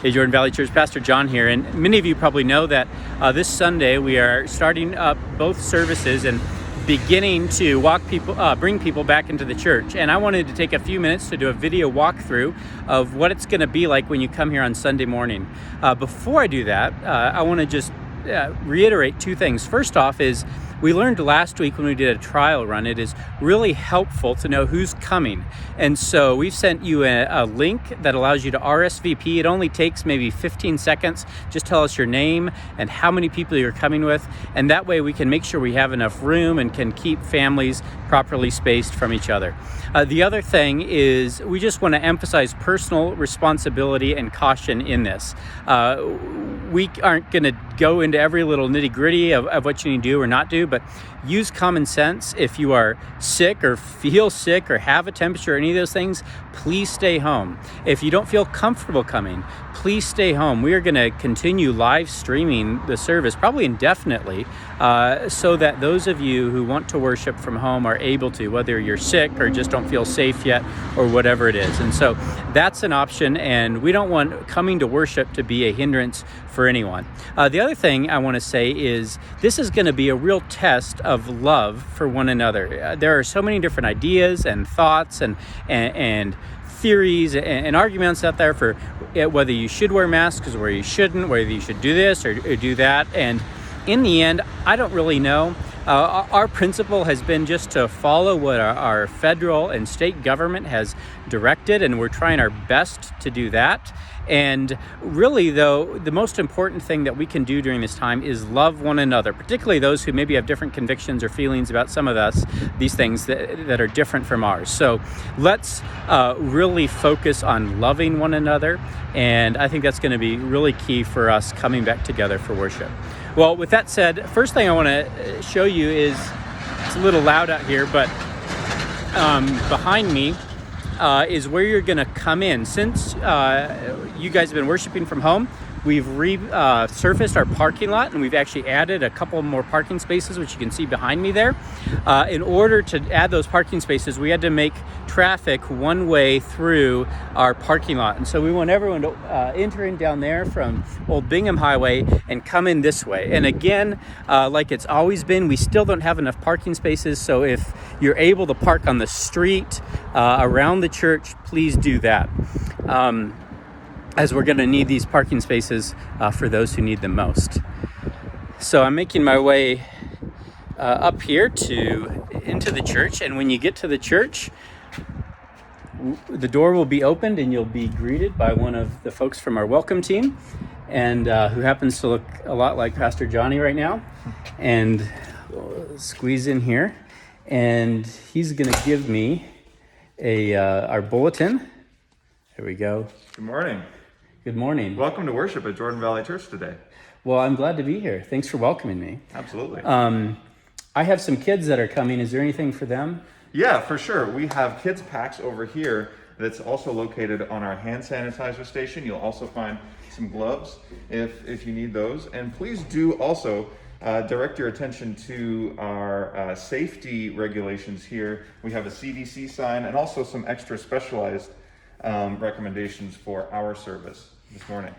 Hey, Jordan Valley Church, Pastor John here, and many of you probably know that this Sunday we are starting up both services and beginning to bring people back into the church. And I wanted to take a few minutes to do a video walkthrough of what it's going to be like when you come here on Sunday morning. Before I do that, I want to just reiterate two things. First off is we learned last week when we did a trial run, it is really helpful to know who's coming. And so we've sent you a link that allows you to RSVP. It only takes maybe 15 seconds. Just tell us your name and how many people you're coming with. And that way we can make sure we have enough room and can keep families properly spaced from each other. The other thing is we just want to emphasize personal responsibility and caution in this. We aren't going to go into every little nitty-gritty of what you need to do or not do, but use common sense. If you are sick or feel sick or have a temperature or any of those things, please stay home. If you don't feel comfortable coming, please stay home. We are going to continue live streaming the service, probably indefinitely, so that those of you who want to worship from home are able to, whether you're sick or just don't feel safe yet or whatever it is. And so that's an option, and we don't want coming to worship to be a hindrance for anyone. The other thing I want to say is this is going to be a real test of love for one another. There are so many different ideas and thoughts and theories and arguments out there for whether you should wear masks or whether you shouldn't, whether you should do this or do that. And in the end, I don't really know. Our principle has been just to follow what our federal and state government has directed, and we're trying our best to do that. And really, though, the most important thing that we can do during this time is love one another, particularly those who maybe have different convictions or feelings about some of these things that are different from ours. So let's really focus on loving one another, and I think that's going to be really key for us coming back together for worship. Well, with that said, first thing I want to show you is, it's a little loud out here, but behind me is where you're going to come in. Since you guys have been worshiping from home, we've resurfaced our parking lot, and we've actually added a couple more parking spaces, which you can see behind me there. In order to add those parking spaces, we had to make traffic one way through our parking lot. And so we want everyone to enter in down there from Old Bingham Highway and come in this way. And again, like it's always been, we still don't have enough parking spaces. So if you're able to park on the street around the church, please do that. As we're going to need these parking spaces for those who need them most. So I'm making my way up here into the church, and when you get to the church, the door will be opened and you'll be greeted by one of the folks from our welcome team, and who happens to look a lot like Pastor Johnny right now. And squeeze in here, and he's going to give me our bulletin. There we go. Good morning. Good morning. Welcome to worship at Jordan Valley Church today. Well, I'm glad to be here. Thanks for welcoming me. Absolutely. I have some kids that are coming. Is there anything for them? Yeah, for sure. We have kids packs over here that's also located on our hand sanitizer station. You'll also find some gloves if you need those. And please do also direct your attention to our safety regulations here. We have a CDC sign and also some extra specialized recommendations for our service this morning.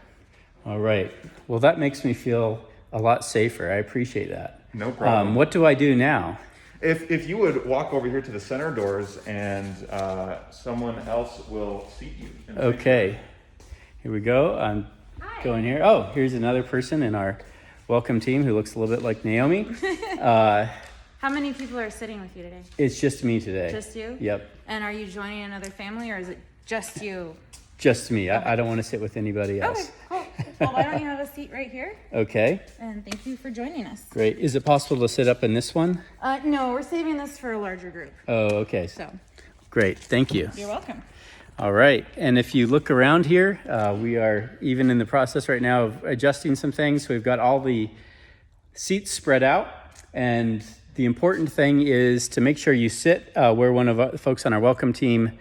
All right. Well, that makes me feel a lot safer. I appreciate that. No problem. What do I do now? If you would walk over here to the center doors, and someone else will seat you. Okay. Here we go. I'm going here. Oh, here's another person in our welcome team who looks a little bit like Naomi. How many people are sitting with you today? It's just me today. Just you? Yep. And are you joining another family, or is it just you? Just me. I don't want to sit with anybody else. Okay, cool. Well, why don't you have a seat right here? Okay. And thank you for joining us. Great. Is it possible to sit up in this one? No, we're saving this for a larger group. Oh, okay. So. Great. Thank you. You're welcome. All right. And if you look around here, we are even in the process right now of adjusting some things. So we've got all the seats spread out, and the important thing is to make sure you sit where one of the folks on our welcome team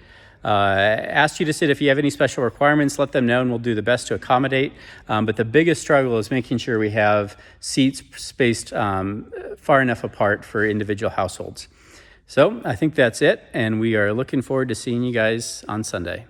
asked you to sit. If you have any special requirements, let them know and we'll do the best to accommodate. But the biggest struggle is making sure we have seats spaced far enough apart for individual households. So I think that's it, and we are looking forward to seeing you guys on Sunday.